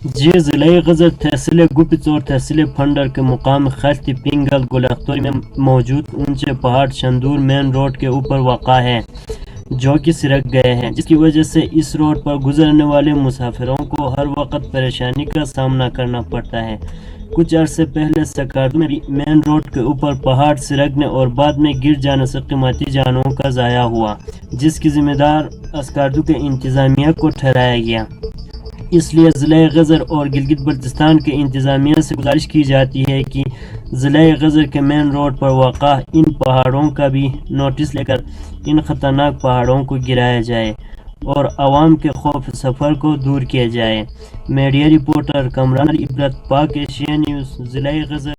جی ضلع غزر تحصیل گپت اور تحصیل پھنڈر کے مقام خلطی پنگل گلختوری میں موجود اونچے پہاڑ شندور مین روڈ کے اوپر واقع ہے، جو کہ سرک گئے ہیں، جس کی وجہ سے اس روڈ پر گزرنے والے مسافروں کو ہر وقت پریشانی کا سامنا کرنا پڑتا ہے۔ کچھ عرصے پہلے سکردو میں بھی مین روڈ کے اوپر پہاڑ سرکنے اور بعد میں گر جانے سے قیمتی جانوں کا ضائع ہوا، جس کی ذمہ دار اسکردو کے انتظامیہ کو ٹھہرایا گیا۔ اس لیے ضلع غزر اور گلگت بلتستان کے انتظامیہ سے گزارش کی جاتی ہے کہ ضلع غزر کے مین روڈ پر واقع ان پہاڑوں کا بھی نوٹس لے کر ان خطرناک پہاڑوں کو گرایا جائے اور عوام کے خوف سفر کو دور کیا جائے۔ میڈیا رپورٹر کامران علی عبرت، پاک ایشین نیوز، ضلع غزر۔